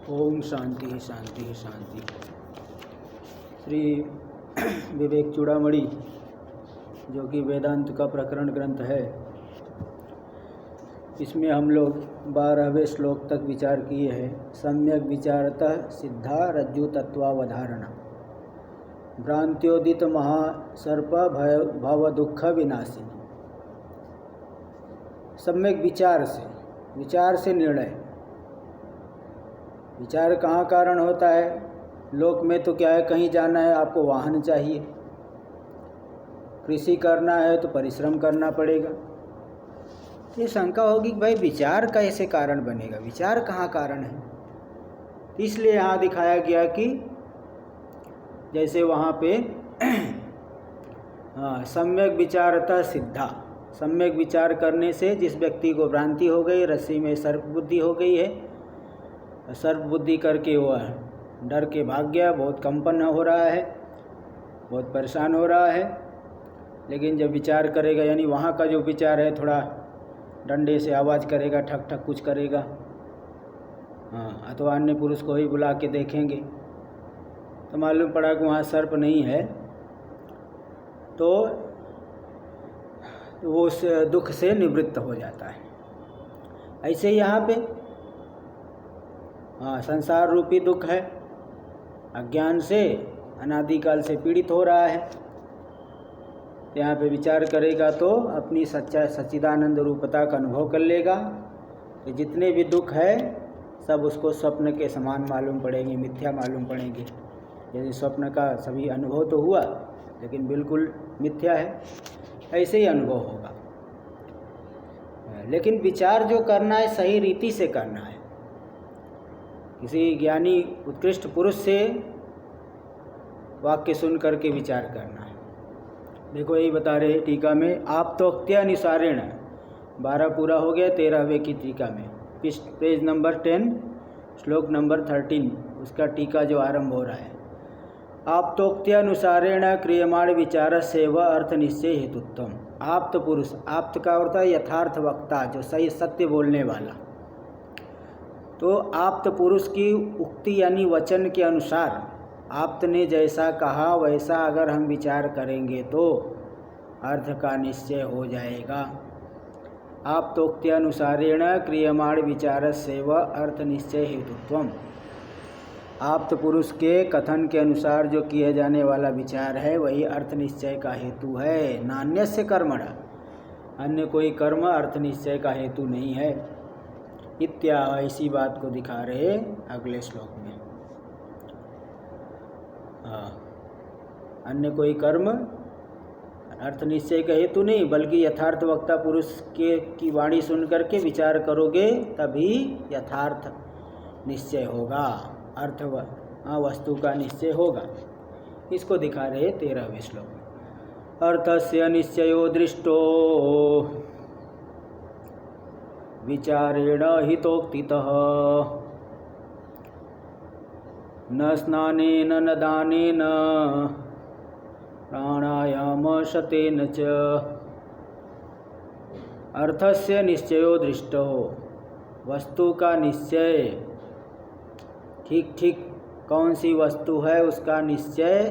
ओम शांति शांति शांति। श्री विवेक चूड़ामणि जो कि वेदांत का प्रकरण ग्रंथ है, इसमें हम लोग 12वें श्लोक तक विचार किए हैं। सम्यक विचारतः सिद्धा रज्जु तत्वावधारणा भ्रांत्योदित महासर्प भव दुख विनाशिनी। सम्यक विचार से निर्णय। विचार कहाँ कारण होता है? लोक में तो क्या है, कहीं जाना है आपको वाहन चाहिए, कृषि करना है तो परिश्रम करना पड़ेगा। ये शंका होगी कि भाई विचार का ऐसे कारण बनेगा, विचार कहाँ कारण है? इसलिए यहाँ दिखाया गया कि जैसे वहाँ पे सम्यक विचारता सिद्धा, सम्यक विचार करने से जिस व्यक्ति को भ्रांति हो गई, रस्सी में सर्प बुद्धि हो गई है, सर्प बुद्धि करके वह डर के भाग गया, बहुत कंपन हो रहा है, बहुत परेशान हो रहा है। लेकिन जब विचार करेगा, यानी वहाँ का जो विचार है थोड़ा डंडे से आवाज़ करेगा, ठक ठक कुछ करेगा, अथवा अन्य पुरुष को ही बुला के देखेंगे तो मालूम पड़ा कि वहाँ सर्प नहीं है, तो वो उस दुख से निवृत्त हो जाता है। ऐसे ही यहाँ पे संसार रूपी दुख है, अज्ञान से अनादिकाल से पीड़ित हो रहा है। यहाँ पे विचार करेगा तो अपनी सच्चिदानंद रूपता का अनुभव कर लेगा कि जितने भी दुख है सब उसको स्वप्न के समान मालूम पड़ेंगे, मिथ्या मालूम पड़ेंगे। जैसे स्वप्न का सभी अनुभव तो हुआ लेकिन बिल्कुल मिथ्या है, ऐसे ही अनुभव होगा। लेकिन विचार जो करना है सही रीति से करना है, किसी ज्ञानी उत्कृष्ट पुरुष से वाक्य सुन करके विचार करना है। देखो यही बता रहे टीका में, आप तो अनुसारेण 12 पूरा हो गया, 13वें की टीका में पेज नंबर 10 श्लोक नंबर 13 उसका टीका जो आरंभ हो रहा है। आप्तोक्त्यानुसारेण क्रियमाण विचार सेव अर्थ निश्चय हेतुत्वम। आप्त पुरुष, आप्त का अर्थ है यथार्थ वक्ता, जो सही सत्य बोलने वाला। तो आप्त पुरुष की उक्ति यानी वचन के अनुसार आप्त ने जैसा कहा वैसा अगर हम विचार करेंगे तो अर्थ का निश्चय हो जाएगा। आप्तोक्त्यानुसारेण क्रियमाण विचार सेव अर्थ निश्चय हेतुत्वम। आप्त पुरुष के कथन के अनुसार जो किए जाने वाला विचार है वही अर्थ निश्चय का हेतु है। नान्यस्य कर्मण, अन्य कोई कर्म अर्थ निश्चय का हेतु नहीं है। इसी बात को दिखा रहे अगले श्लोक में। अन्य कोई कर्म अर्थ निश्चय का हेतु नहीं, बल्कि यथार्थ वक्ता पुरुष की वाणी सुन करके विचार करोगे तभी यथार्थ निश्चय होगा, अर्थ वस्तु का निश्चय होगा। इसको दिखा रहे 13वें श्लोक में। अर्थस्य निश्चयो दृष्टो विचारेण हितोक्तितः न स्नानेन न दानेन प्राणायाम शतेन च। अर्थस्य निश्चयो दृष्टो, वस्तु का निश्चय, ठीक ठीक कौन सी वस्तु है उसका निश्चय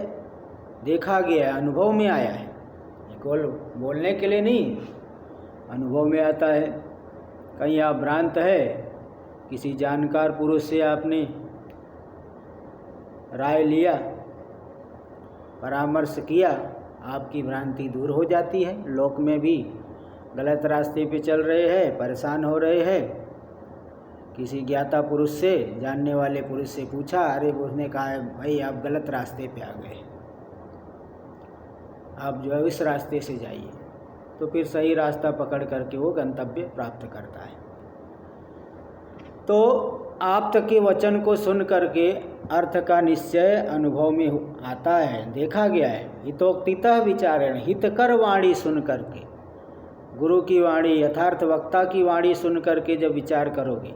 देखा गया है, अनुभव में आया है। केवल बोलने के लिए नहीं, अनुभव में आता है। कहीं आप भ्रांत है, किसी जानकार पुरुष से आपने राय लिया, परामर्श किया, आपकी भ्रांति दूर हो जाती है। लोक में भी गलत रास्ते पे चल रहे हैं, परेशान हो रहे हैं, किसी ज्ञाता पुरुष से, जानने वाले पुरुष से पूछा, अरे उसने कहा भाई आप गलत रास्ते पे आ गए, आप जो है इस रास्ते से जाइए, तो फिर सही रास्ता पकड़ करके वो गंतव्य प्राप्त करता है। तो आप्त के वचन को सुन करके अर्थ का निश्चय अनुभव में आता है, देखा गया है। हितोक्तितः विचारेण, हितकर वाणी सुन करके, गुरु की वाणी, यथार्थ वक्ता की वाणी सुन करके जब विचार करोगे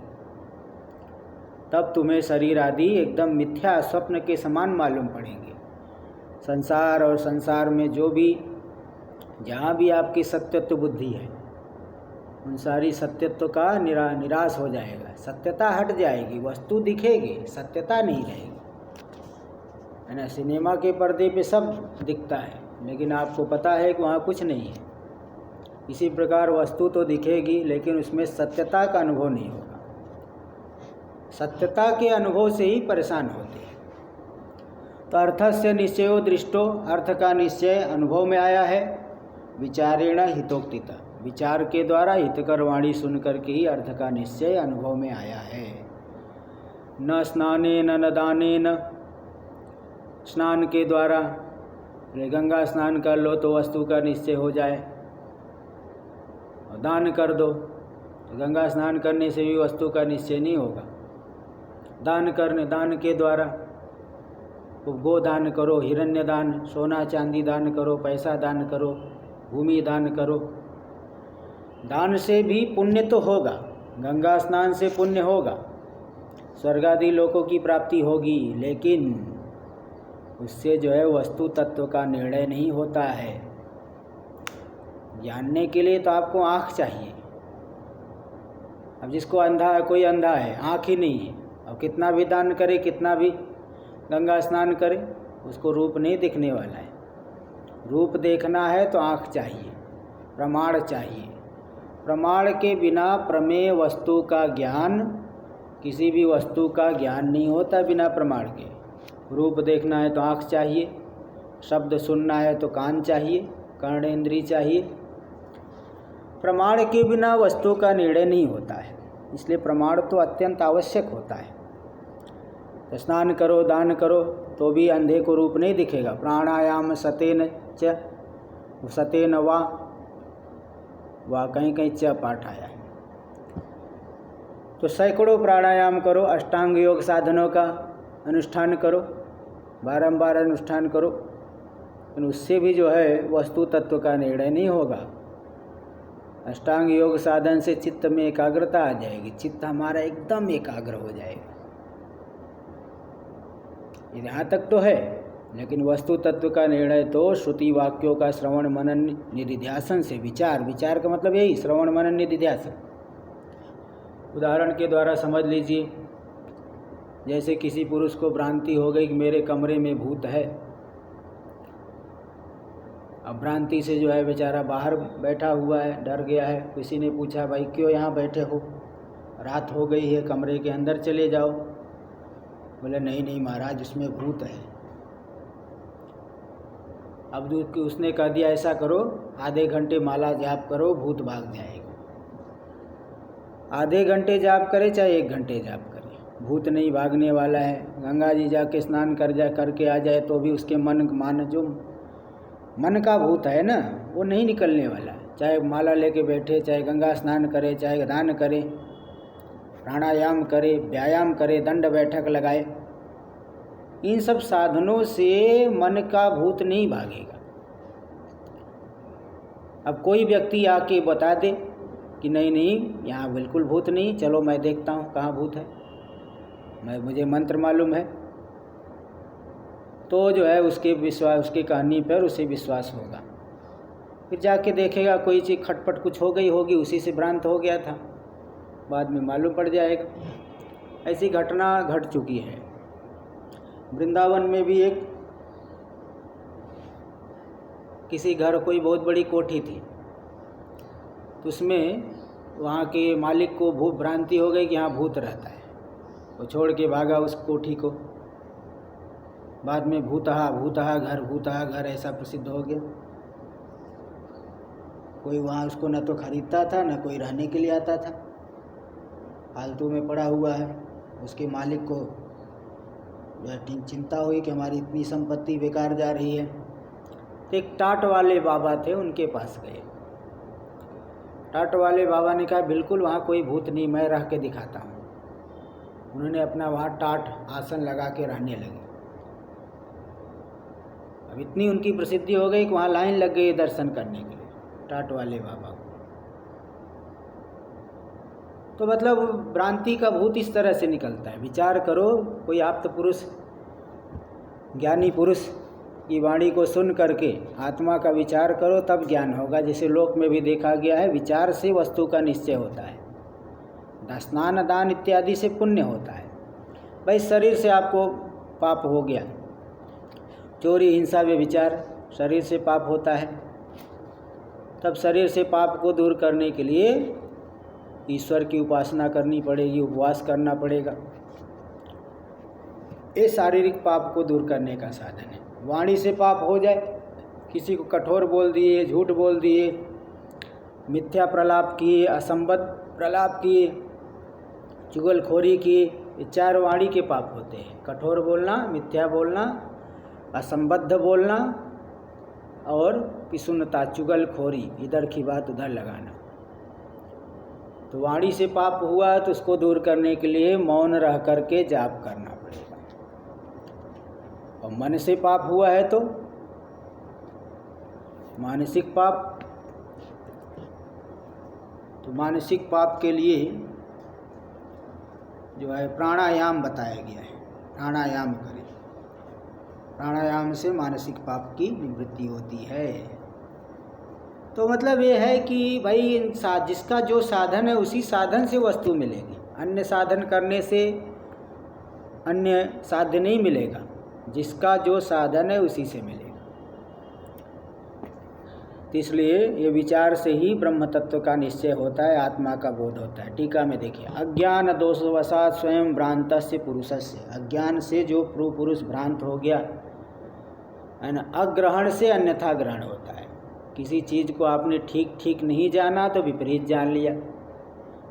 तब तुम्हें शरीर आदि एकदम मिथ्या स्वप्न के समान मालूम पड़ेंगे। संसार और संसार में जो भी, जहाँ भी आपकी सत्यत्व बुद्धि है, उन सारी सत्यत्व का निराश हो जाएगा, सत्यता हट जाएगी, वस्तु दिखेगी, सत्यता नहीं रहेगी, है ना। सिनेमा के पर्दे पे सब दिखता है, लेकिन आपको पता है कि वहाँ कुछ नहीं है। इसी प्रकार वस्तु तो दिखेगी, लेकिन उसमें सत्यता का अनुभव नहीं होगा। सत्यता के अनुभव से ही परेशान होते हैं। तो अर्थस्य निश्चयो दृष्टो, अर्थ का निश्चय अनुभव में आया है। विचारेण हितोक्तिता, विचार के द्वारा हितकर वाणी सुन करके ही अर्थ का निश्चय अनुभव में आया है। न स्नानेन न दानेन, स्नान के द्वारा गंगा स्नान कर लो तो वस्तु का निश्चय हो जाए, और दान कर दो तो गंगा स्नान करने से भी वस्तु का निश्चय नहीं होगा। दान के द्वारा गो दान करो, हिरण्य दान, सोना चांदी दान करो, पैसा दान करो, भूमि दान करो। दान से भी पुण्य तो होगा, गंगा स्नान से पुण्य होगा, स्वर्ग आदि लोकों की प्राप्ति होगी, लेकिन उससे जो है वस्तु तत्व का निर्णय नहीं होता है। जानने के लिए तो आपको आँख चाहिए। अब जिसको कोई अंधा है, आँख ही नहीं है, अब कितना भी दान करे, कितना भी गंगा स्नान करे, उसको रूप नहीं दिखने वाला है। रूप देखना है तो आँख चाहिए, प्रमाण चाहिए। प्रमाण के बिना प्रमेय वस्तु का ज्ञान, किसी भी वस्तु का ज्ञान नहीं होता बिना प्रमाण के। रूप देखना है तो आँख चाहिए, शब्द सुनना है तो कान चाहिए, कर्णेंद्रिय चाहिए। प्रमाण के बिना वस्तु का निर्णय नहीं होता है, इसलिए प्रमाण तो अत्यंत आवश्यक होता है। तो स्नान करो, दान करो तो भी अंधे को रूप नहीं दिखेगा। प्राणायाम सतेन च, सतेन वा कहीं कहीं च पाठ आया है। तो सैकड़ों प्राणायाम करो, अष्टांग योग साधनों का अनुष्ठान करो, बारंबार अनुष्ठान करो, लेकिन उससे भी जो है वस्तु तत्व का निर्णय नहीं होगा। अष्टांग योग साधन से चित्त में एकाग्रता आ जाएगी, चित्त हमारा एकदम एकाग्र हो जाएगा। यहाँ तक तो है, लेकिन वस्तु तत्व का निर्णय तो श्रुति वाक्यों का श्रवण मनन निधिध्यासन से, विचार का मतलब यही, श्रवण मनन निधिध्यासन। उदाहरण के द्वारा समझ लीजिए, जैसे किसी पुरुष को भ्रांति हो गई कि मेरे कमरे में भूत है। अब भ्रांति से जो है बेचारा बाहर बैठा हुआ है, डर गया है। किसी ने पूछा, भाई क्यों यहाँ बैठे हो, रात हो गई है, कमरे के अंदर चले जाओ। बोले नहीं महाराज, उसमें भूत है। अब उसने कह दिया, ऐसा करो, आधे घंटे माला जाप करो, भूत भाग जाएगा। आधे घंटे जाप करे चाहे 1 घंटे जाप करे, भूत नहीं भागने वाला है। गंगा जी जाके स्नान करके आ जाए तो भी उसके जो मन का भूत है ना, वो नहीं निकलने वाला है। चाहे माला लेके बैठे, चाहे गंगा स्नान करे, चाहे दान करे, प्राणायाम करे, व्यायाम करे, दंड बैठक लगाए, इन सब साधनों से मन का भूत नहीं भागेगा। अब कोई व्यक्ति आके बता दे कि नहीं यहाँ बिल्कुल भूत नहीं, चलो मैं देखता हूँ कहाँ भूत है, मुझे मंत्र मालूम है, तो जो है उसके कहनी पर उसे विश्वास होगा। फिर जाके देखेगा कोई चीज़ खटपट कुछ हो गई होगी, उसी से भ्रांत हो गया था, बाद में मालूम पड़ जाएगा। ऐसी घटना घट चुकी है। वृंदावन में भी एक किसी घर कोई बहुत बड़ी कोठी थी, तो उसमें वहाँ के मालिक को भ्रांति हो गई कि यहाँ भूत रहता है। वो छोड़ के भागा उस कोठी को। बाद में भूतहा घर ऐसा प्रसिद्ध हो गया। कोई वहाँ उसको न तो खरीदता था, न कोई रहने के लिए आता था, फालतू में पड़ा हुआ है। उसके मालिक को चिंता हुई कि हमारी इतनी संपत्ति बेकार जा रही है। तो एक टाट वाले बाबा थे, उनके पास गए। टाट वाले बाबा ने कहा, बिल्कुल वहाँ कोई भूत नहीं, मैं रह के दिखाता हूँ। उन्होंने अपना वहाँ टाट आसन लगा के रहने लगे। अब इतनी उनकी प्रसिद्धि हो गई कि वहाँ लाइन लग गई दर्शन करने के लिए टाट वाले बाबा को। तो मतलब भ्रांति का भूत इस तरह से निकलता है। विचार करो, कोई आप्त पुरुष, ज्ञानी पुरुष की वाणी को सुन करके आत्मा का विचार करो, तब ज्ञान होगा। जैसे लोक में भी देखा गया है, विचार से वस्तु का निश्चय होता है, स्नान दान इत्यादि से पुण्य होता है। भाई शरीर से आपको पाप हो गया, चोरी हिंसा व्यभिचार शरीर से पाप होता है, तब शरीर से पाप को दूर करने के लिए ईश्वर की उपासना करनी पड़ेगी, उपवास करना पड़ेगा। ये शारीरिक पाप को दूर करने का साधन है। वाणी से पाप हो जाए, किसी को कठोर बोल दिए, झूठ बोल दिए, मिथ्या प्रलाप किए, असंबद्ध प्रलाप किए, चुगलखोरी किए, ये 4 वाणी के पाप होते हैं। कठोर बोलना, मिथ्या बोलना, असंबद्ध बोलना और पिसुनता, चुगलखोरी, इधर की बात उधर लगाना। तो वाणी से पाप हुआ है तो उसको दूर करने के लिए मौन रह करके जाप करना पड़ेगा। और मन से पाप हुआ है तो मानसिक पाप, तो मानसिक पाप के लिए जो है प्राणायाम बताया गया है। प्राणायाम करें, प्राणायाम से मानसिक पाप की निवृत्ति होती है। तो मतलब ये है कि भाई जिसका जो साधन है उसी साधन से वस्तु मिलेगी। अन्य साधन करने से अन्य साध्य नहीं मिलेगा, जिसका जो साधन है उसी से मिलेगा। तो इसलिए ये विचार से ही ब्रह्म तत्व का निश्चय होता है, आत्मा का बोध होता है। टीका में देखिए, अज्ञान दोषवशात स्वयं भ्रांतस्य पुरुषस्य। अज्ञान से जो पुरुष भ्रांत हो गया है ना, अग्रहण से अन्यथा ग्रहण होता है। किसी चीज़ को आपने ठीक नहीं जाना तो विपरीत जान लिया।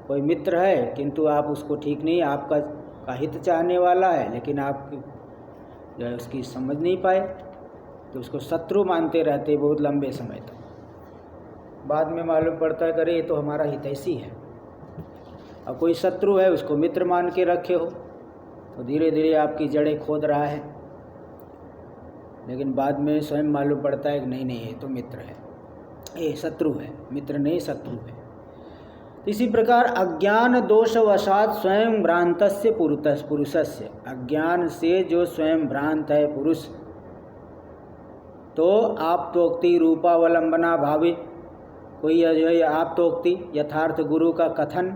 कोई मित्र है किंतु आप उसको ठीक नहीं, आपका हित चाहने वाला है, लेकिन आप जो है उसकी समझ नहीं पाए तो उसको शत्रु मानते रहते बहुत लंबे समय तक। बाद में मालूम पड़ता है करे ये तो हमारा हितैषी है। और कोई शत्रु है उसको मित्र मान के रखे हो तो धीरे धीरे आपकी जड़ें खोद रहा है, लेकिन बाद में स्वयं मालूम पड़ता है कि नहीं ये तो मित्र है, ये शत्रु है, मित्र नहीं शत्रु है। इसी प्रकार अज्ञान दोषवशात स्वयं भ्रांतस्य पुरुषस्य। अज्ञान से जो स्वयं भ्रांत है पुरुष, तो आप्तोक्ति रूपावलंबना भावे, कोई जो है आप्तोक्ति यथार्थ गुरु का कथन,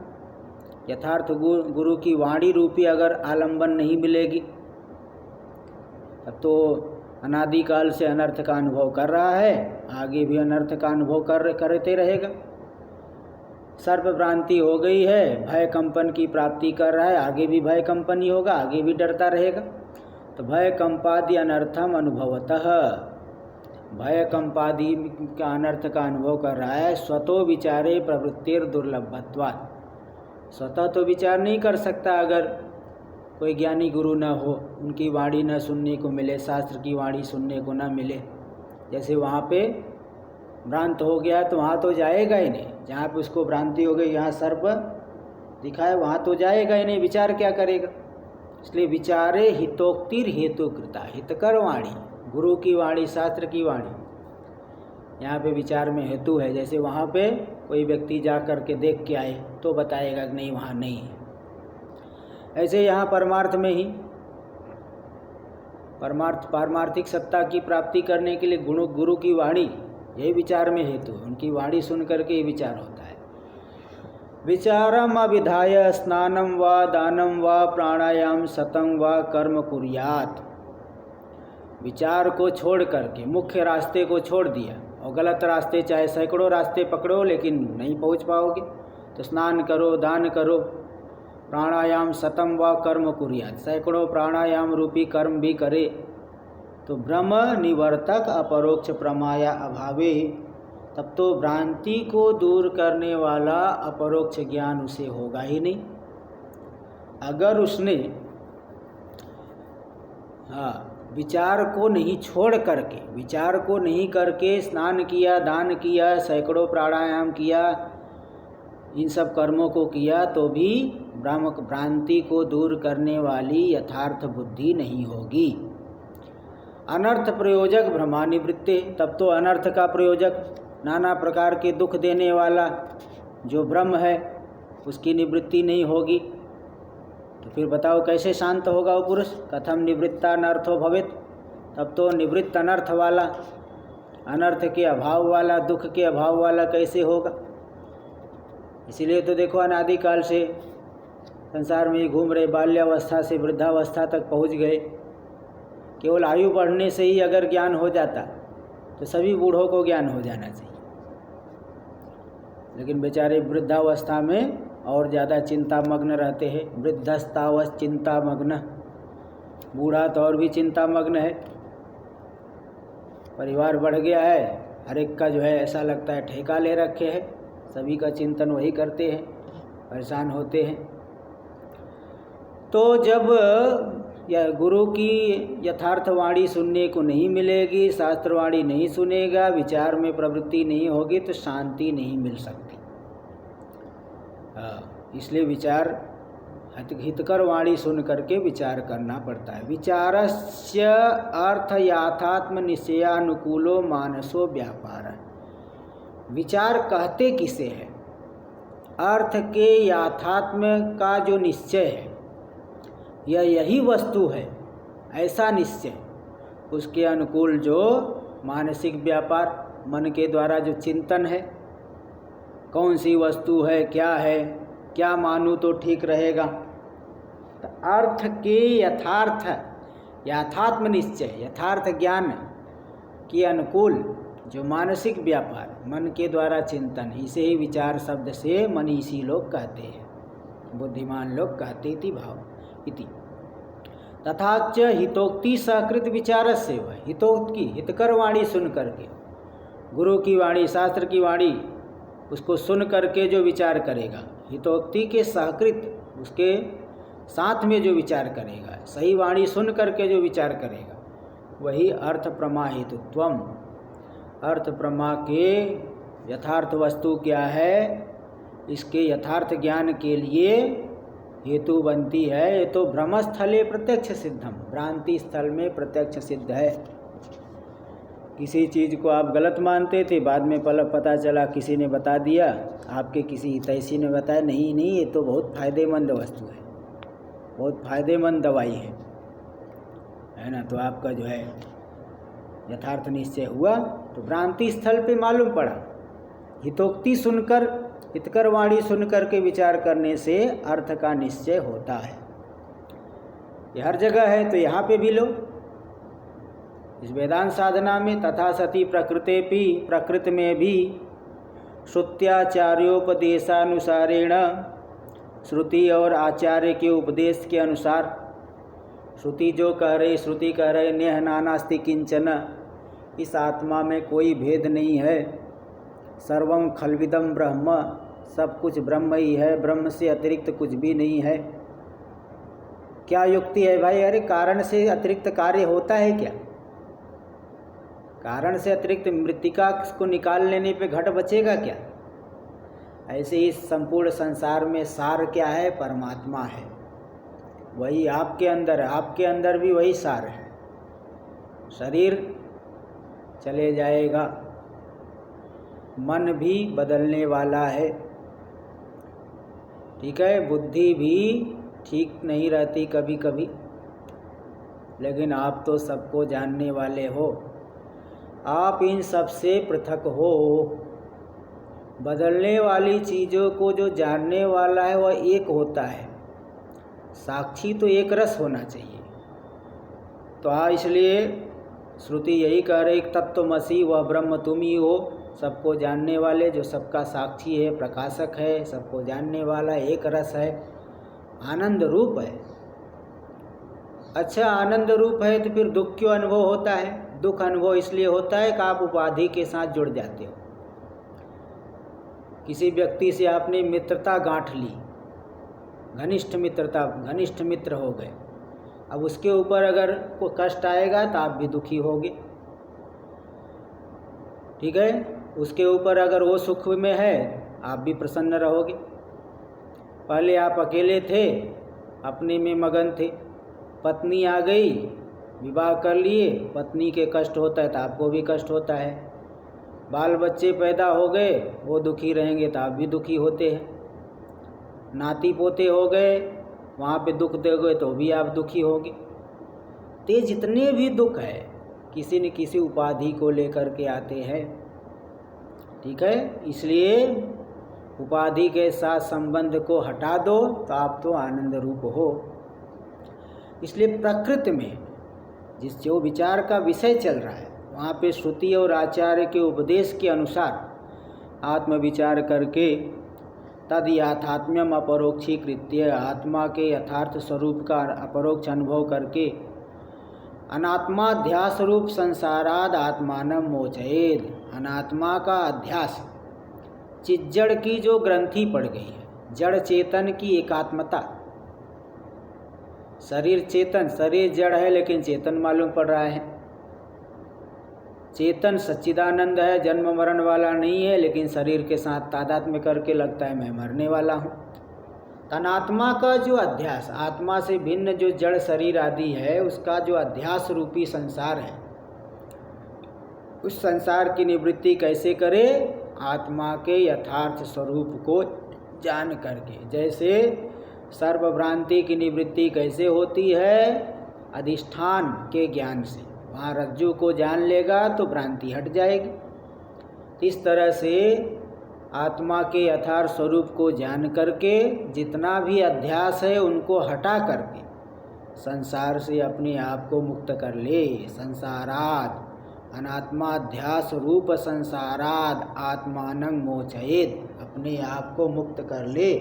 यथार्थ गुरु की वाणी रूपी अगर आलंबन नहीं मिलेगी तो अनादिकाल से अनर्थ का अनुभव कर रहा है, आगे भी अनर्थ का अनुभव करते रहेगा। सर्प भ्रांति हो गई है, भय कंपन की प्राप्ति कर रहा है, आगे भी भय कंपन ही होगा, आगे भी डरता रहेगा। तो भय कंपादि अनर्थम अनुभवतः, भय कंपादि का अनर्थ का अनुभव कर रहा है। स्वतो विचारे प्रवृत्तिर दुर्लभत्वात्, स्वतः तो विचार नहीं कर सकता अगर कोई ज्ञानी गुरु न हो, उनकी वाणी न सुनने को मिले, शास्त्र की वाणी सुनने को न मिले। जैसे वहाँ पे भ्रांत हो गया तो वहाँ तो जाएगा ही नहीं, जहाँ पे उसको भ्रांति हो गई, यहाँ सर्प दिखाए वहाँ तो जाएगा ही नहीं, विचार क्या करेगा। इसलिए विचारे हितोक्तिर हेतुकृता, हितकर वाणी, गुरु की वाणी, शास्त्र की वाणी, यहाँ पे विचार में हेतु है। जैसे वहाँ पे कोई व्यक्ति जा कर के देख के आए तो बताएगा कि नहीं वहाँ नहीं है। ऐसे यहाँ परमार्थ में ही पारमार्थिक सत्ता की प्राप्ति करने के लिए गुरु की वाणी यही विचार में हेतु है। उनकी वाणी सुन करके ये विचार होता है। विचारम अविधाय स्नानम व दानम व प्राणायाम शतं व कर्म कुर्यात्। विचार को छोड़ करके मुख्य रास्ते को छोड़ दिया और गलत रास्ते चाहे सैकड़ों रास्ते पकड़ो लेकिन नहीं पहुंच पाओगे। तो स्नान करो, दान करो, प्राणायाम शतं व कर्म कुर्यात्, सैकड़ों प्राणायाम रूपी कर्म भी करे तो ब्रह्म निवर्तक अपरोक्ष प्रमाया अभावे, तब तो भ्रांति को दूर करने वाला अपरोक्ष ज्ञान उसे होगा ही नहीं। अगर उसने विचार को नहीं छोड़ करके, विचार को नहीं करके स्नान किया, दान किया, सैकड़ों प्राणायाम किया, इन सब कर्मों को किया तो भी भ्रांति को दूर करने वाली यथार्थ बुद्धि नहीं होगी। अनर्थ प्रयोजक भ्रमानिवृत्ते, तब तो अनर्थ का प्रयोजक, नाना प्रकार के दुख देने वाला जो ब्रह्म है उसकी निवृत्ति नहीं होगी। तो फिर बताओ कैसे शांत होगा वो पुरुष। कथम निवृत्ता अनर्थो भवेत्, तब तो निवृत्त अनर्थ वाला, अनर्थ के अभाव वाला, दुख के अभाव वाला कैसे होगा। इसीलिए तो देखो अनादिकाल से संसार में ही घूम रहे, बाल्यावस्था से वृद्धावस्था तक पहुंच गए। केवल आयु बढ़ने से ही अगर ज्ञान हो जाता तो सभी बूढ़ों को ज्ञान हो जाना चाहिए, लेकिन बेचारे वृद्धावस्था में और ज़्यादा चिंता मग्न रहते हैं। वृद्धस्तावस चिंता मग्न, बूढ़ा तो और भी चिंता मग्न है। परिवार बढ़ गया है, हर एक का जो है ऐसा लगता है ठेका ले रखे है, सभी का चिंतन वही करते हैं, परेशान होते हैं। तो जब या गुरु की यथार्थवाणी सुनने को नहीं मिलेगी, शास्त्रवाणी नहीं सुनेगा, विचार में प्रवृत्ति नहीं होगी, तो शांति नहीं मिल सकती। इसलिए विचार हितकर वाणी सुन करके विचार करना पड़ता है। विचारस्य अर्थ याथात्म निश्चयानुकूलो मानसो व्यापार। विचार कहते किसे है? अर्थ के याथात्म का जो निश्चय है, यही वस्तु है, ऐसा निश्चय, उसके अनुकूल जो मानसिक व्यापार, मन के द्वारा जो चिंतन है, कौन सी वस्तु है, क्या मानूं तो ठीक रहेगा। तो अर्थ के यथात्म निश्चय, यथार्थ ज्ञान के अनुकूल जो मानसिक व्यापार, मन के द्वारा चिंतन, इसे ही विचार शब्द से मनीषी लोग कहते हैं, बुद्धिमान लोग कहते इति भाव इति। तथाच हितोक्ति सहकृत विचार से, वह हितोक्त की हितकर वाणी सुन करके, गुरु की वाणी, शास्त्र की वाणी, उसको सुन करके जो विचार करेगा, हितोक्ति के सहकृत, उसके साथ में जो विचार करेगा, सही वाणी सुन करके जो विचार करेगा, वही अर्थ प्रमा हेतुत्वम। अर्थ प्रमा के यथार्थ वस्तु क्या है, इसके यथार्थ ज्ञान के लिए हेतु बनती है। ये तो भ्रमस्थले प्रत्यक्ष सिद्धम, भ्रांति स्थल में प्रत्यक्ष सिद्ध है। किसी चीज़ को आप गलत मानते थे, बाद में पता चला किसी ने बता दिया, आपके किसी हितैषी ने बताया, नहीं ये तो बहुत फायदेमंद वस्तु है, बहुत फायदेमंद दवाई है ना। तो आपका जो है यथार्थ निश्चय हुआ, तो भ्रांति स्थल पे मालूम पड़ा। हितोक्ति सुनकर, हितकर वाणी सुनकर के विचार करने से अर्थ का निश्चय होता है। ये हर जगह है, तो यहाँ पे भी लो, इस वेदांत साधना में। तथा सती प्रकृतेपि, प्रकृत में भी श्रुत्याचार्योपदेशानुसारेण, श्रुति और आचार्य के उपदेश के अनुसार, श्रुति जो कह रही, श्रुति कह रहे नेह नानास्ति किंचन, इस आत्मा में कोई भेद नहीं है, सर्वं खल्विदं ब्रह्म, सब कुछ ब्रह्म ही है, ब्रह्म से अतिरिक्त कुछ भी नहीं है। क्या युक्ति है भाई? अरे कारण से अतिरिक्त कार्य होता है क्या? कारण से अतिरिक्त मृत्तिका को निकाल लेने पे घट बचेगा क्या? ऐसे ही संपूर्ण संसार में सार क्या है? परमात्मा है, वही आपके अंदर है, आपके अंदर भी वही सार है। शरीर चले जाएगा, मन भी बदलने वाला है, ठीक है, बुद्धि भी ठीक नहीं रहती कभी कभी, लेकिन आप तो सबको जानने वाले हो, आप इन सब से पृथक हो। बदलने वाली चीज़ों को जो जानने वाला है वह एक होता है, साक्षी तो एक रस होना चाहिए। तो इसलिए श्रुति यही कह रही, तत्वमसि वह ब्रह्म तुम ही हो, सबको जानने वाले, जो सबका साक्षी है, प्रकाशक है, सबको जानने वाला, एक रस है, आनंद रूप है। अच्छा आनंद रूप है तो फिर दुख क्यों अनुभव होता है? दुख अनुभव इसलिए होता है कि आप उपाधि के साथ जुड़ जाते हो। किसी व्यक्ति से आपने मित्रता गांठ ली, घनिष्ठ मित्रता, घनिष्ठ मित्र हो गए, अब उसके ऊपर अगर कोई कष्ट आएगा तो आप भी दुखी होगे, ठीक है। उसके ऊपर अगर वो सुख में है आप भी प्रसन्न रहोगे। पहले आप अकेले थे, अपने में मगन थे, पत्नी आ गई, विवाह कर लिए, पत्नी के कष्ट होता है तो आपको भी कष्ट होता है। बाल बच्चे पैदा हो गए, वो दुखी रहेंगे तो आप भी दुखी होते हैं। नाती पोते हो गए, वहाँ पे दुख दे गए तो भी आप दुखी होगे। ते जितने भी दुख है किसी न किसी उपाधि को लेकर के आते हैं। ठीक है, इसलिए उपाधि के साथ संबंध को हटा दो तो आप तो आनंद रूप हो। इसलिए प्रकृति में जो विचार का विषय चल रहा है वहाँ पे श्रुति और आचार्य के उपदेश के अनुसार आत्मविचार करके तद याथात्म्यम अपरोक्षीकृत्य आत्मा के यथार्थ स्वरूप का अपरोक्ष अनुभव करके अनात्माध्यास रूप संसाराद आत्मानं मोचयेद। अनात्मा का अध्यास, चिज्जड़ की जो ग्रंथि पड़ गई है, जड़ चेतन की एकात्मता। शरीर चेतन, शरीर जड़ है लेकिन चेतन मालूम पड़ रहा है। चेतन सच्चिदानंद है, जन्म मरण वाला नहीं है, लेकिन शरीर के साथ तादात्म्य करके लगता है मैं मरने वाला हूँ। अनात्मा का जो अध्यास, आत्मा से भिन्न जो जड़ शरीर आदि है, उसका जो अध्यास रूपी संसार है, उस संसार की निवृत्ति कैसे करे? आत्मा के यथार्थ स्वरूप को जान करके। जैसे सर्वभ्रांति की निवृत्ति कैसे होती है? अधिष्ठान के ज्ञान से। वहाँ रज्जु को जान लेगा तो भ्रांति हट जाएगी। इस तरह से आत्मा के यथार्थ स्वरूप को जान करके जितना भी अध्यास है उनको हटा करके संसार से अपने आप को मुक्त कर ले। संसाराद, अनात्माध्यास रूप संसाराद आत्मानं मोचयेद, अपने आप को मुक्त कर ले।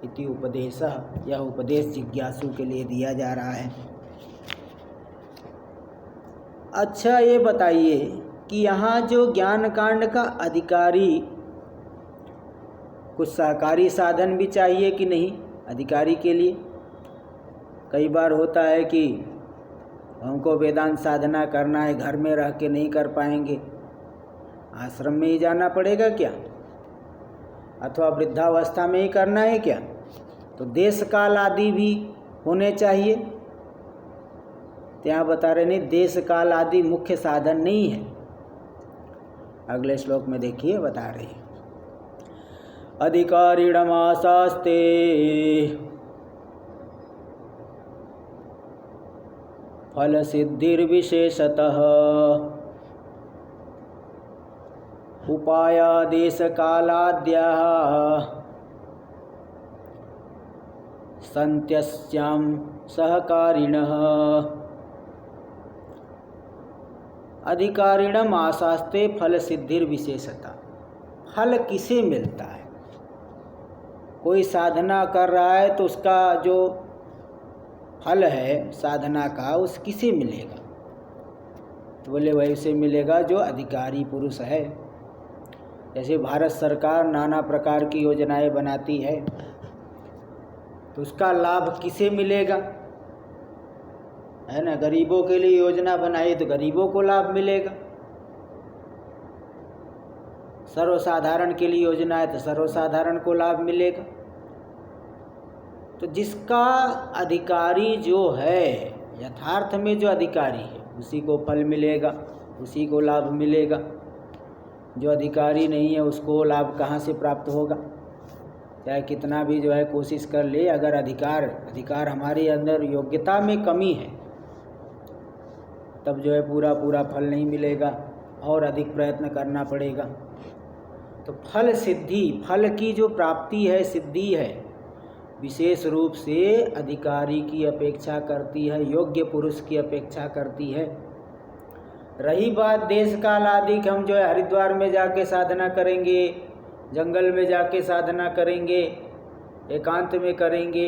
इति उपदेशः, यह उपदेश जिज्ञासु के लिए दिया जा रहा है। अच्छा, ये बताइए कि यहाँ जो ज्ञान कांड का अधिकारी, कुछ सहकारी साधन भी चाहिए कि नहीं अधिकारी के लिए? कई बार होता है कि हमको वेदांत साधना करना है, घर में रह के नहीं कर पाएंगे, आश्रम में ही जाना पड़ेगा क्या? अथवा वृद्धावस्था में ही करना है क्या? तो देश काल आदि भी होने चाहिए। यहाँ बता रहे नहीं, देश काल आदि मुख्य साधन नहीं है। अगले श्लोक में देखिए बता रहे हैं, अधिकारिणमासास्ते फल सिद्धिर्विशेषतः उपायादेश कालाद्याः सन्त्यस्यां सहकारिणः। अधिकारिणम आशास्ते फल सिद्धिर्विशेषता। फल किसे मिलता है? कोई साधना कर रहा है तो उसका जो फल है साधना का, उस किसे मिलेगा? तो बोले वैसे मिलेगा जो अधिकारी पुरुष है। जैसे भारत सरकार नाना प्रकार की योजनाएं बनाती है तो उसका लाभ किसे मिलेगा? है ना, गरीबों के लिए योजना बनाई तो गरीबों को लाभ मिलेगा। सर्वसाधारण के लिए योजना है तो सर्वसाधारण को लाभ मिलेगा। तो जिसका अधिकारी जो है, यथार्थ में जो अधिकारी है, उसी को फल मिलेगा, उसी को लाभ मिलेगा। जो अधिकारी नहीं है उसको लाभ कहाँ से प्राप्त होगा? चाहे कितना भी जो है कोशिश कर ले, अगर अधिकार हमारे अंदर योग्यता में कमी है तब जो है पूरा फल नहीं मिलेगा, और अधिक प्रयत्न करना पड़ेगा। तो फल सिद्धि, फल की जो प्राप्ति है, सिद्धि है, विशेष रूप से अधिकारी की अपेक्षा करती है, योग्य पुरुष की अपेक्षा करती है। रही बात देश काल आदि कि हम जो है हरिद्वार में जाके साधना करेंगे, जंगल में जाके साधना करेंगे, एकांत में करेंगे,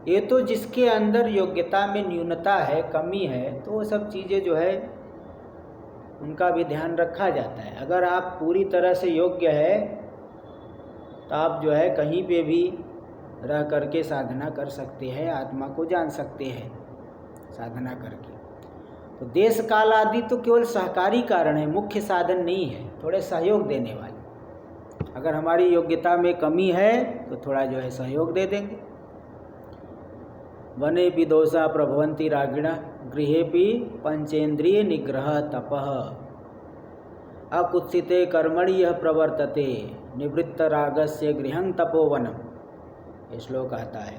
ये तो जिसके अंदर योग्यता में न्यूनता है, कमी है, तो वो सब चीज़ें जो है उनका भी ध्यान रखा जाता है। अगर आप पूरी तरह से योग्य है तो आप जो है कहीं पे भी रह करके साधना कर सकते हैं, आत्मा को जान सकते हैं साधना करके। तो देश काल आदि तो केवल सहकारी कारण है, मुख्य साधन नहीं है, थोड़े सहयोग देने वाले। अगर हमारी योग्यता में कमी है तो थोड़ा जो है सहयोग दे देंगे। वने भी दोषा प्रभवंती रागिण गृहेपि पंचेन्द्रिय निग्रह तपः अकुत्सिते कर्मणि यह प्रवर्तते निवृत्त रागस्य गृहं तपोवनम। ये श्लोक आता है,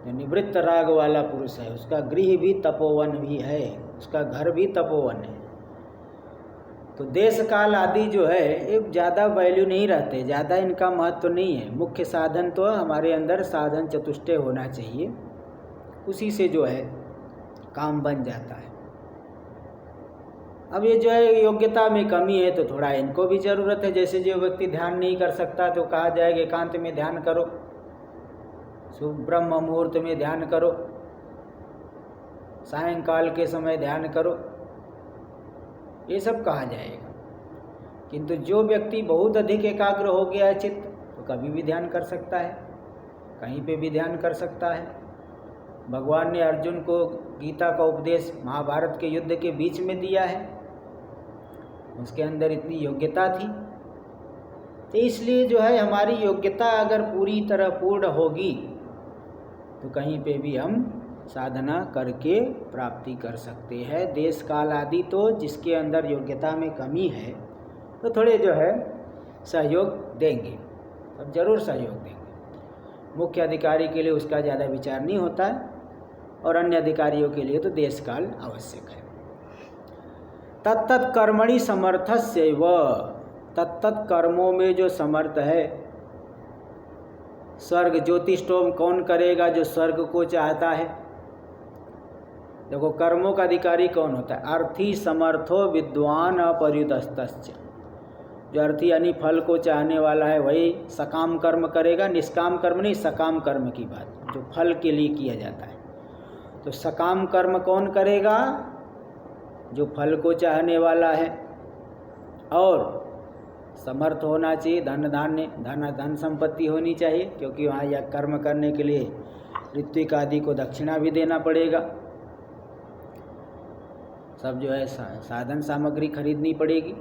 जो निवृत्त राग वाला पुरुष है उसका गृह भी तपोवन भी है, उसका घर भी तपोवन है। तो देश काल आदि जो है ये ज़्यादा वैल्यू नहीं रहते, ज़्यादा इनका महत्व नहीं है। मुख्य साधन तो हमारे अंदर साधन चतुष्टय होना चाहिए, उसी से जो है काम बन जाता है। अब ये जो है योग्यता में कमी है तो थोड़ा इनको भी ज़रूरत है। जैसे जो व्यक्ति ध्यान नहीं कर सकता तो कहा जाएगा एकांत में ध्यान करो, ब्रह्म मुहूर्त में ध्यान करो, सायंकाल के समय ध्यान करो, ये सब कहा जाएगा। किंतु जो व्यक्ति बहुत अधिक एकाग्र हो गया है चित्त, तो कभी भी ध्यान कर सकता है, कहीं पे भी ध्यान कर सकता है। भगवान ने अर्जुन को गीता का उपदेश महाभारत के युद्ध के बीच में दिया है, उसके अंदर इतनी योग्यता थी। तो इसलिए जो है हमारी योग्यता अगर पूरी तरह पूर्ण होगी तो कहीं पे भी हम साधना करके प्राप्ति कर सकते हैं। देश काल आदि तो जिसके अंदर योग्यता में कमी है तो थोड़े जो है सहयोग देंगे, अब जरूर सहयोग देंगे। मुख्य अधिकारी के लिए उसका ज़्यादा विचार नहीं होता है और अन्य अधिकारियों के लिए तो देश काल आवश्यक है। तत्त कर्मणि समर्थस्य व, तत्त कर्मों में जो समर्थ है। स्वर्ग ज्योतिष्टोम कौन करेगा? जो स्वर्ग को चाहता है। देखो कर्मों का अधिकारी कौन होता है? अर्थी समर्थो विद्वान अपर्युदस्तश्च। जो अर्थी यानी फल को चाहने वाला है वही सकाम कर्म करेगा, निष्काम कर्म नहीं, सकाम कर्म की बात, जो फल के लिए किया जाता है। तो सकाम कर्म कौन करेगा? जो फल को चाहने वाला है और समर्थ होना चाहिए, धन संपत्ति होनी चाहिए, क्योंकि वहाँ यह कर्म करने के लिए ऋत्विक आदि को दक्षिणा भी देना पड़ेगा। सब जो है साधन सामग्री खरीदनी पड़ेगी,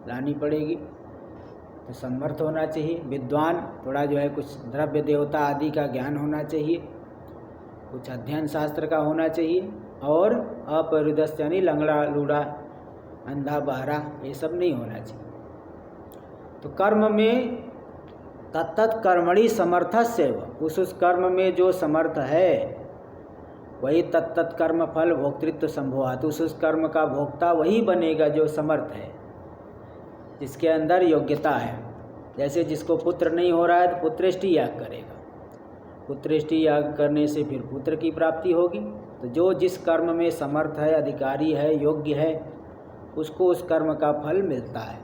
लानी पड़ेगी, तो समर्थ होना चाहिए। विद्वान, थोड़ा जो है कुछ द्रव्य देवता आदि का ज्ञान होना चाहिए, कुछ अध्ययन शास्त्र का होना चाहिए। और अपरिदस्त यानी लंगड़ा लूड़ा अंधा बहरा ये सब नहीं होना चाहिए। तो कर्म में तत्त कर्मणि समर्थस्य, उस कर्म में जो समर्थ है वही तत्त कर्म फल भोक्तृत्व संभवात, उस कर्म का भोक्ता वही बनेगा जो समर्थ है, जिसके अंदर योग्यता है। जैसे जिसको पुत्र नहीं हो रहा है तो पुत्रेष्टि याग करेगा, पुत्रेष्टि याग करने से फिर पुत्र की प्राप्ति होगी। तो जो जिस कर्म में समर्थ है, अधिकारी है, योग्य है, उसको उस कर्म का फल मिलता है।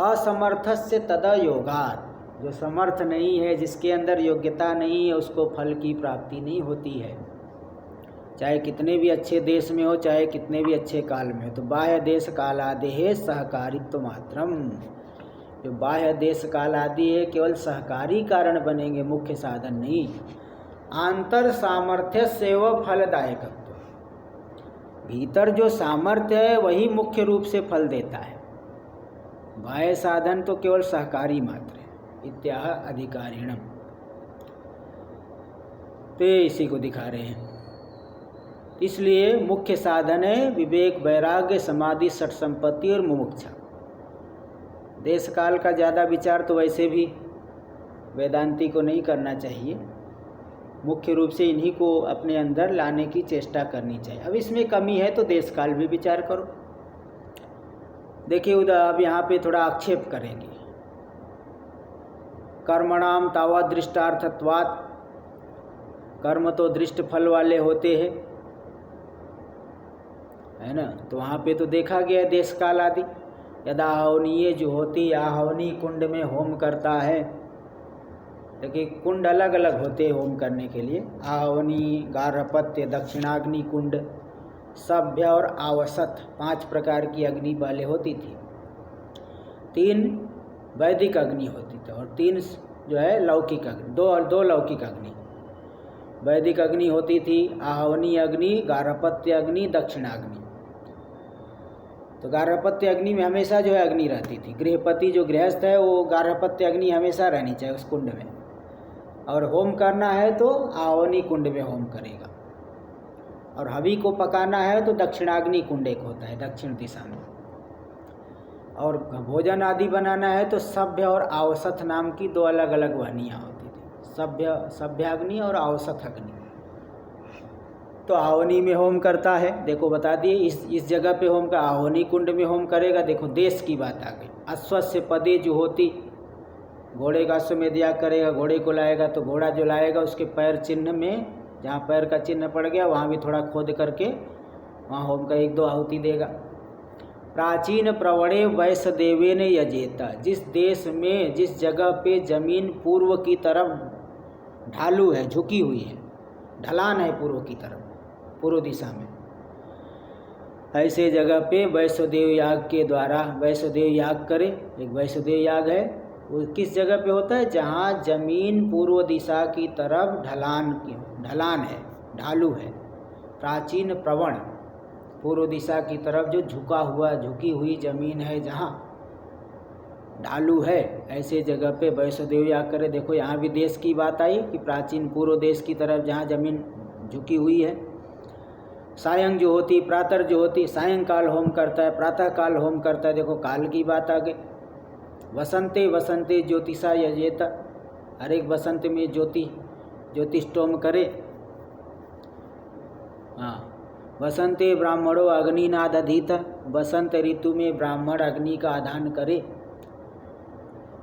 असमर्थस्य तदा योगात्, जो समर्थ नहीं है, जिसके अंदर योग्यता नहीं है, उसको फल की प्राप्ति नहीं होती है, चाहे कितने भी अच्छे देश में हो, चाहे कितने भी अच्छे काल में हो। तो बाह्य देश काल आदि है सहकारित्व मात्रम, जो बाह्य देश काल आदि है केवल सहकारी कारण बनेंगे, मुख्य साधन नहीं। आंतर सामर्थ्य से व फलदायकत्व, भीतर जो सामर्थ्य है वही मुख्य रूप से फल देता है, बाह्य साधन तो केवल सहकारी मात्र है। इत्याह अधिकारिणम, तो इसी को दिखा रहे हैं। इसलिए मुख्य साधन है विवेक, वैराग्य, समाधि, सठ संपत्ति और मुमुक्षा। देश काल का ज़्यादा विचार तो वैसे भी वेदांती को नहीं करना चाहिए, मुख्य रूप से इन्हीं को अपने अंदर लाने की चेष्टा करनी चाहिए। अब इसमें कमी है तो देश काल भी विचार करो। देखिए उधर अब यहाँ पे थोड़ा आक्षेप करेंगे। कर्मणाम तावत दृष्टार्थत्वात्, कर्म तो दृष्ट फल वाले होते हैं, है ना। तो वहाँ पे तो देखा गया देश काल आदि। यदा आहवनीय जो होती, आहवनी कुंड में होम करता है। देखिए कुंड अलग अलग होते हैं होम करने के लिए, आहवनी, गार्हपत्य, दक्षिणाग्नि कुंड, सभ्य और आवसत, 5 प्रकार की अग्नि पहले होती थी। 3 वैदिक अग्नि होती थी और 3 जो है लौकिक अग्नि, 2 लौकिक अग्नि। वैदिक अग्नि होती थी आहवनी अग्नि, गार्हपत्य अग्नि, दक्षिणाग्नि। तो गार्हपत्य अग्नि में हमेशा जो है अग्नि रहती थी। गृहपति जो गृहस्थ है वो गार्हपत्य अग्नि हमेशा रहनी चाहिए उस कुंड में, और होम करना है तो आहवनी कुंड में होम करेगा, और हवि को पकाना है तो दक्षिणाग्नि कुंड एक होता है दक्षिण दिशा में, और भोजन आदि बनाना है तो सभ्य और आवसत नाम की 2 अलग अलग वाहिनियाँ होती थी, सभ्याग्नि और आवसत अग्नि। तो आहोनी में होम करता है, देखो बता दिए इस जगह पे होम का, आहोनी कुंड में होम करेगा। देखो देश की बात आ गई। अश्वस्य पदे जो होती, घोड़े का अश्वमेध याग करेगा, घोड़े को लाएगा, तो घोड़ा जो लाएगा उसके पैर चिन्ह में, जहाँ पैर का चिन्ह पड़ गया वहाँ भी थोड़ा खोद करके वहाँ होम का 1-2 आहुति देगा। प्राचीन प्रवणे वैसदेवेन यजेता, जिस देश में जिस जगह पे जमीन पूर्व की तरफ ढालू है, झुकी हुई है, ढलान है पूर्व की तरफ, पूर्व दिशा में, ऐसे जगह पे वैष्णोदेव याग के द्वारा वैष्णोदेव याग करे। एक वैष्णोदेव याग है, वो किस जगह पे होता है? जहाँ जमीन पूर्व दिशा की तरफ ढलान है, ढालू है। प्राचीन प्रवण, पूर्व दिशा की तरफ जो झुकी हुई जमीन है, जहाँ ढालू है, ऐसे जगह पे वैष्णोदेव याग करे। देखो यहाँ भी देश की बात आई कि प्राचीन पूर्व देश की तरफ जहाँ जमीन झुकी हुई है। सायं जो होती, प्रातः जो होती, सायंकाल होम करता है, प्रातः काल होम करता है। देखो काल की बात आ गई। वसंते वसंते ज्योतिषा यजेत, हर एक वसंत में ज्योतिष्टोम करे। हाँ, वसंते ब्राह्मणों अग्निनाद अधीत, वसंत ऋतु में ब्राह्मण अग्नि का आधान करे।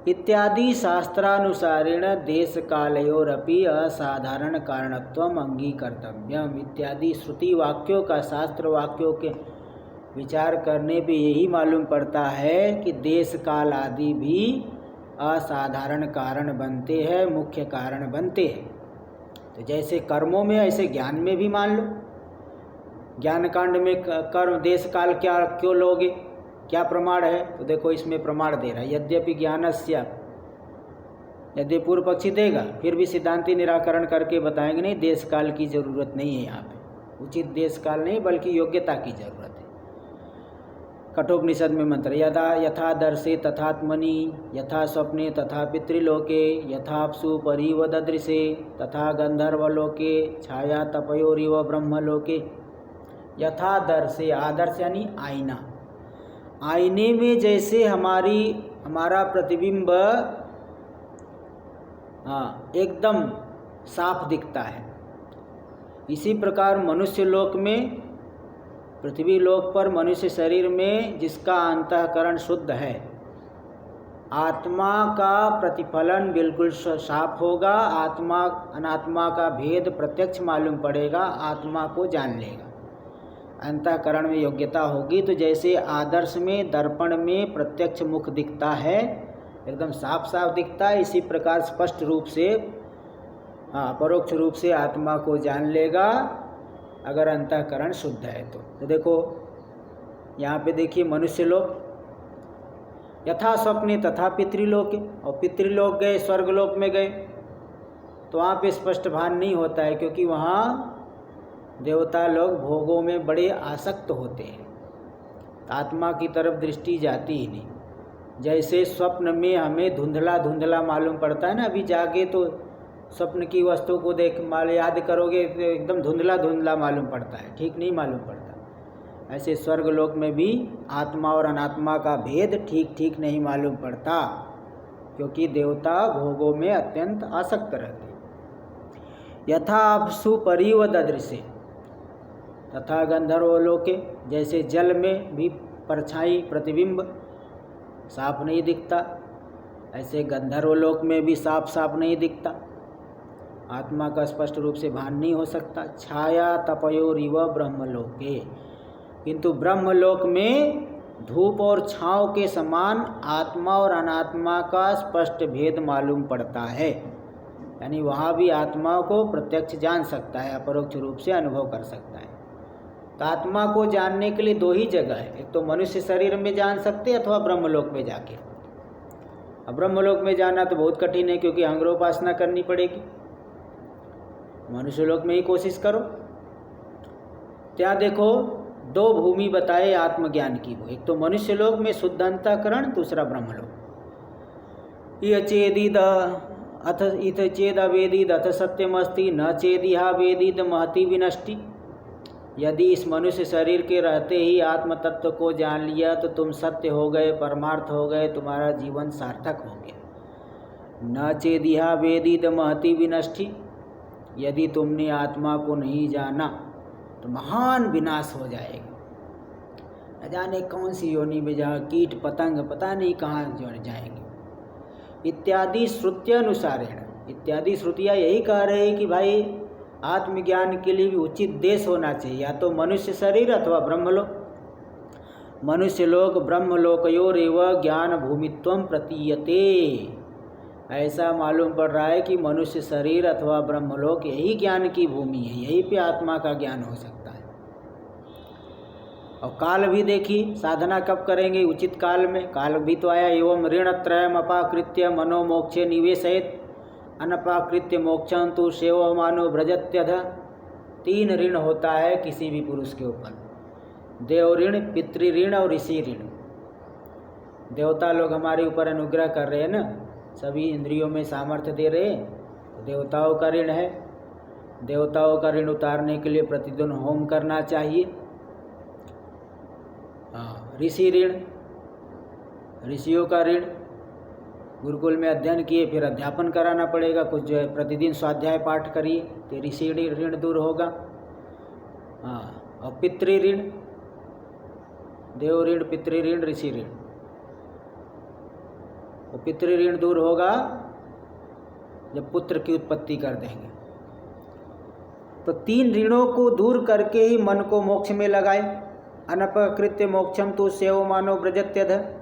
इत्यादि शास्त्रानुसारेण देश कालयोरपि असाधारण कारणत्वम अंगीकर्तव्यम। इत्यादि श्रुति वाक्यों का, शास्त्र वाक्यों के विचार करने पे यही मालूम पड़ता है कि देश काल आदि भी असाधारण कारण बनते हैं, मुख्य कारण बनते हैं। तो जैसे कर्मों में ऐसे ज्ञान में भी मान लो, ज्ञान कांड में कर्म देश काल क्या क्यों लोगे, क्या प्रमाण है? तो देखो इसमें प्रमाण दे रहा है। यद्यपि ज्ञानस्य, यदि पूर्व पक्षी देगा, फिर भी सिद्धांती निराकरण करके बताएंगे नहीं, देश काल की जरूरत नहीं है। यहाँ पे उचित देश काल नहीं बल्कि योग्यता की जरूरत है। कठोपनिषद में मंत्र, यदा यथा दर्शे तथात्मनि, यथा स्वप्ने तथा पितृलोके, यथाप्सु परिव ददृशे, तथा गंधर्वलोके, छाया तपयोरिव ब्रह्मलोके। यथा दर्शे, आदर्श यानी आईना, आईने में जैसे हमारा प्रतिबिंब एकदम साफ दिखता है, इसी प्रकार मनुष्य लोक में, पृथ्वी लोक पर मनुष्य शरीर में जिसका अंतःकरण शुद्ध है, आत्मा का प्रतिफलन बिल्कुल साफ होगा, आत्मा अनात्मा का भेद प्रत्यक्ष मालूम पड़ेगा, आत्मा को जान लेगा, अंतःकरण में योग्यता होगी। तो जैसे आदर्श में दर्पण में प्रत्यक्ष मुख दिखता है, एकदम साफ साफ दिखता है, इसी प्रकार स्पष्ट रूप से, परोक्ष रूप से आत्मा को जान लेगा अगर अंतःकरण शुद्ध है तो देखो यहाँ पे देखिए, मनुष्य लोक यथा स्वप्ने तथा पितृलोक, और पितृलोक गए, स्वर्गलोक में गए तो वहाँ पे स्पष्ट भान नहीं होता है, क्योंकि वहाँ देवता लोग भोगों में बड़े आसक्त होते हैं, आत्मा की तरफ दृष्टि जाती ही नहीं। जैसे स्वप्न में हमें धुंधला धुंधला मालूम पड़ता है ना, अभी जागे तो स्वप्न की वस्तु को देख याद करोगे तो एकदम धुंधला धुंधला मालूम पड़ता है, ठीक नहीं मालूम पड़ता। ऐसे स्वर्गलोक में भी आत्मा और अनात्मा का भेद ठीक नहीं मालूम पड़ता, क्योंकि देवता भोगों में अत्यंत आसक्त रहते। यथा अपसु परिव ददृशे, तथा गंधर्वलोके, जैसे जल में भी परछाई प्रतिबिंब साफ नहीं दिखता, ऐसे गंधर्वलोक में भी साफ नहीं दिखता, आत्मा का स्पष्ट रूप से भान नहीं हो सकता। छाया तपयोरिव ब्रह्मलोके, किंतु ब्रह्मलोक में धूप और छांव के समान आत्मा और अनात्मा का स्पष्ट भेद मालूम पड़ता है, यानी वहाँ भी आत्मा को प्रत्यक्ष जान सकता है, अपरोक्ष रूप से अनुभव कर सकता है। तो आत्मा को जानने के लिए 2 ही जगह है, एक तो मनुष्य शरीर में जान सकते अथवा ब्रह्मलोक में जाके। अब ब्रह्मलोक में जाना तो बहुत कठिन है, क्योंकि अंग्रोपासना करनी पड़ेगी। मनुष्य लोक में ही कोशिश करो। क्या देखो 2 भूमि बताए आत्मज्ञान की, वो एक तो मनुष्य लोक में शुद्ध अंतःकरण, दूसरा ब्रह्मलोक। ये चेदिद अथ इत चेद अवेदिद अथ सत्यमस्ति न चेदिहा वेदिद महति विनष्टि। यदि इस मनुष्य शरीर के रहते ही आत्म तत्व को जान लिया तो तुम सत्य हो गए, परमार्थ हो गए, तुम्हारा जीवन सार्थक हो गया। न चेदिहा वेदिद महति विनष्टि, यदि तुमने आत्मा को नहीं जाना तो महान विनाश हो जाएगा। न जाने कौन सी योनि में जहाँ कीट पतंग पता नहीं कहाँ जाएंगे। इत्यादि श्रुत्यनुसारेण, इत्यादि श्रुतियाँ यही कह रहे हैं कि भाई आत्मज्ञान के लिए भी उचित देश होना चाहिए, या तो मनुष्य शरीर अथवा ब्रह्मलोक। मनुष्यलोक ब्रह्मलोकयोरेव ज्ञान भूमित्वं प्रतीयते। ऐसा मालूम पड़ रहा है कि मनुष्य शरीर अथवा ब्रह्मलोक यही ज्ञान की भूमि है, यहीं पे आत्मा का ज्ञान हो सकता है। और काल भी देखिए, साधना कब करेंगे? उचित काल में। काल भी तो आया, एवं ऋणत्रयम् अपाकृत्य मनोमोक्षे निवेशयेत् अनपाकृत्य मोक्षं तु सेवमानो व्रजत्यध। 3 ऋण होता है किसी भी पुरुष के ऊपर, देव ऋण, पितृऋण और ऋषि ऋण। देवता लोग हमारे ऊपर अनुग्रह कर रहे हैं ना, सभी इंद्रियों में सामर्थ्य दे रहे हैं, तो देवताओं का ऋण है। देवताओं का ऋण उतारने के लिए प्रतिदिन होम करना चाहिए। हाँ, ऋषि ऋण, ऋषियों का ऋण, गुरुकुल में अध्ययन किए फिर अध्यापन कराना पड़ेगा, कुछ जो है प्रतिदिन स्वाध्याय पाठ करिए तो ऋषि ऋण दूर होगा। हाँ, और पितृ ऋण, देव ऋण, पितृ ऋण, ऋषि ऋण। वो पितृ ऋण दूर होगा जब पुत्र की उत्पत्ति कर देंगे। तो 3 ऋणों को दूर करके ही मन को मोक्ष में लगाए। अनपकृत्य मोक्षम तु सेवमानो व्रजत्यध।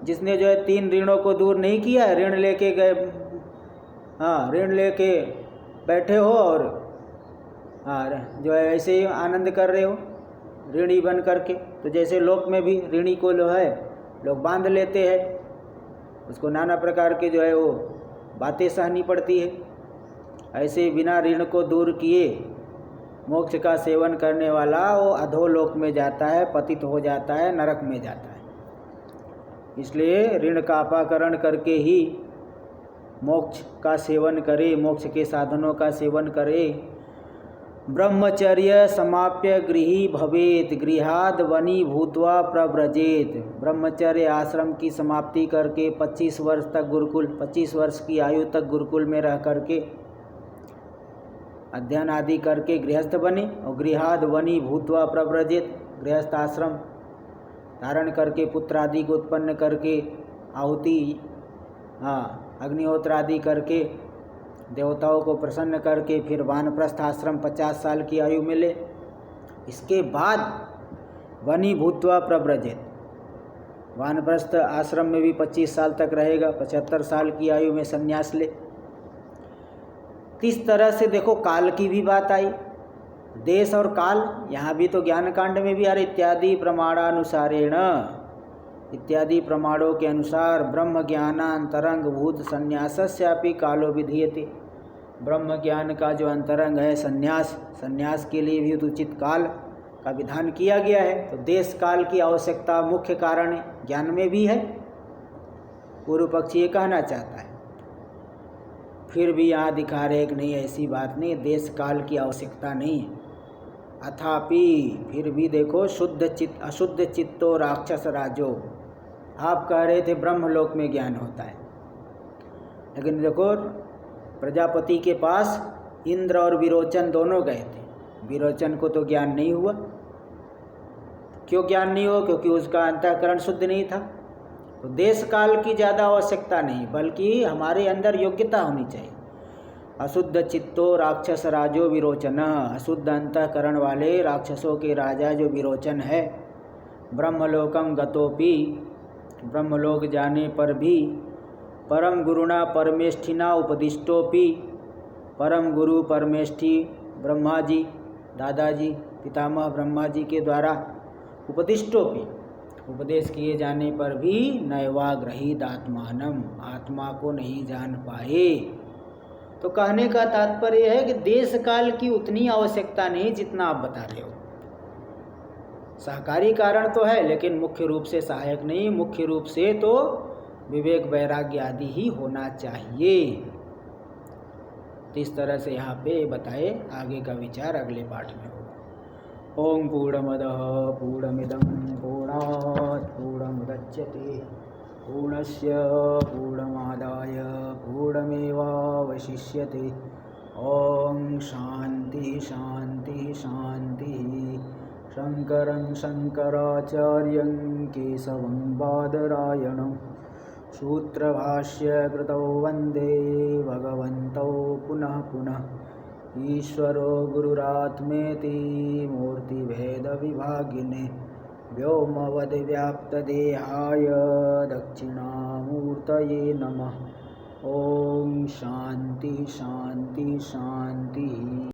जिसने जो है 3 ऋणों को दूर नहीं किया है, ऋण लेके गए, हाँ ऋण लेके बैठे हो और हाँ जो है ऐसे ही आनंद कर रहे हो ऋणी बन करके, तो जैसे लोक में भी ऋणी को जो है लोग बांध लेते हैं, उसको नाना प्रकार के जो है वो बातें सहनी पड़ती है। ऐसे बिना ऋण को दूर किए मोक्ष का सेवन करने वाला वो अधोलोक में जाता है, पतित हो जाता है, नरक में जाता है। इसलिए ऋण का अपाकरण करके ही मोक्ष का सेवन करे, मोक्ष के साधनों का सेवन करे। ब्रह्मचर्य समाप्य गृही भवेत, गृहाद वनी भूत्वा प्रव्रजेत। ब्रह्मचर्य आश्रम की समाप्ति करके 25 वर्ष तक गुरुकुल, 25 वर्ष की आयु तक गुरुकुल में रह करके अध्ययन आदि करके गृहस्थ बने, और गृहाद वनी भूत्वा प्रव्रजेत, गृहस्थ आश्रम धारण करके पुत्र आदि को उत्पन्न करके आहुति, हाँ अग्निहोत्र आदि करके देवताओं को प्रसन्न करके फिर वानप्रस्थ आश्रम 50 साल की आयु मिले। इसके बाद वनी भूत्वा प्रव्रजेत, वानप्रस्थ आश्रम में भी 25 साल तक रहेगा, 75 साल की आयु में संन्यास ले। इस तरह से देखो काल की भी बात आई, देश और काल। यहाँ भी तो ज्ञान कांड में भी अरे इत्यादि प्रमाणानुसारेण, इत्यादि प्रमाणों के अनुसार ब्रह्म ज्ञानांतरंग भूत संन्यासस्यापि कालो विधीयते। ब्रह्म ज्ञान का जो अंतरंग है संन्यास, संन्यास के लिए भी उचित काल का विधान किया गया है। तो देश काल की आवश्यकता मुख्य कारण ज्ञान में भी है, पूर्व पक्षी ये कहना चाहता है। फिर भी यहाँ दिखा रहे कि नहीं, ऐसी बात नहीं, देश काल की आवश्यकता नहीं है। अथापि फिर भी देखो शुद्ध चित्त अशुद्ध चित्तो राक्षस राजो, आप कह रहे थे ब्रह्मलोक में ज्ञान होता है, लेकिन देखो प्रजापति के पास इंद्र और विरोचन दोनों गए थे। विरोचन को तो ज्ञान नहीं हुआ। क्यों ज्ञान नहीं हुआ? क्योंकि उसका अंतःकरण शुद्ध नहीं था। तो देश काल की ज़्यादा आवश्यकता नहीं, बल्कि हमारे अंदर योग्यता होनी चाहिए। अशुद्ध चित्तो राक्षस राजो विरोचन, अशुद्ध अंतःकरण वाले राक्षसों के राजा जो विरोचन है। ब्रह्मलोकम गतोपि, ब्रह्मलोक जाने पर भी परम गुरुणा परमेष्ठिना उपदिष्टोपि, परम गुरु परमेष्ठी ब्रह्मा जी, दादाजी पितामह ब्रह्मा जी के द्वारा उपदिष्टोपि, उपदेश किए जाने पर भी नैवाग्रहीत आत्मानम, आत्मा को नहीं जान पाए। तो कहने का तात्पर्य है कि देश काल की उतनी आवश्यकता नहीं जितना आप बता रहे हो। सहकारी कारण तो है, लेकिन मुख्य रूप से सहायक नहीं। मुख्य रूप से तो विवेक वैराग्य आदि ही होना चाहिए। तो इस तरह से यहाँ पे बताए, आगे का विचार अगले पाठ में होगा। ओम पूर्णमदः पूर्णमिदं पूर्णात् पूर्णमुदच्यते पूर्णस्य पूर्णमादाय पूर्णमेवावशिष्यते। ओम शांति शांति शांति। शंकरं शंकराचार्यं केशवं बादरायणं सूत्रभाष्यकृतौ वन्दे भगवन्तौ पुनः पुनः। ईश्वरो गुरुरात्मेति मूर्तिभेदविभागिने व्योमवद्व्याप्तदेहाय दक्षिणामूर्तये नमः। ओम शांति शांति शांति।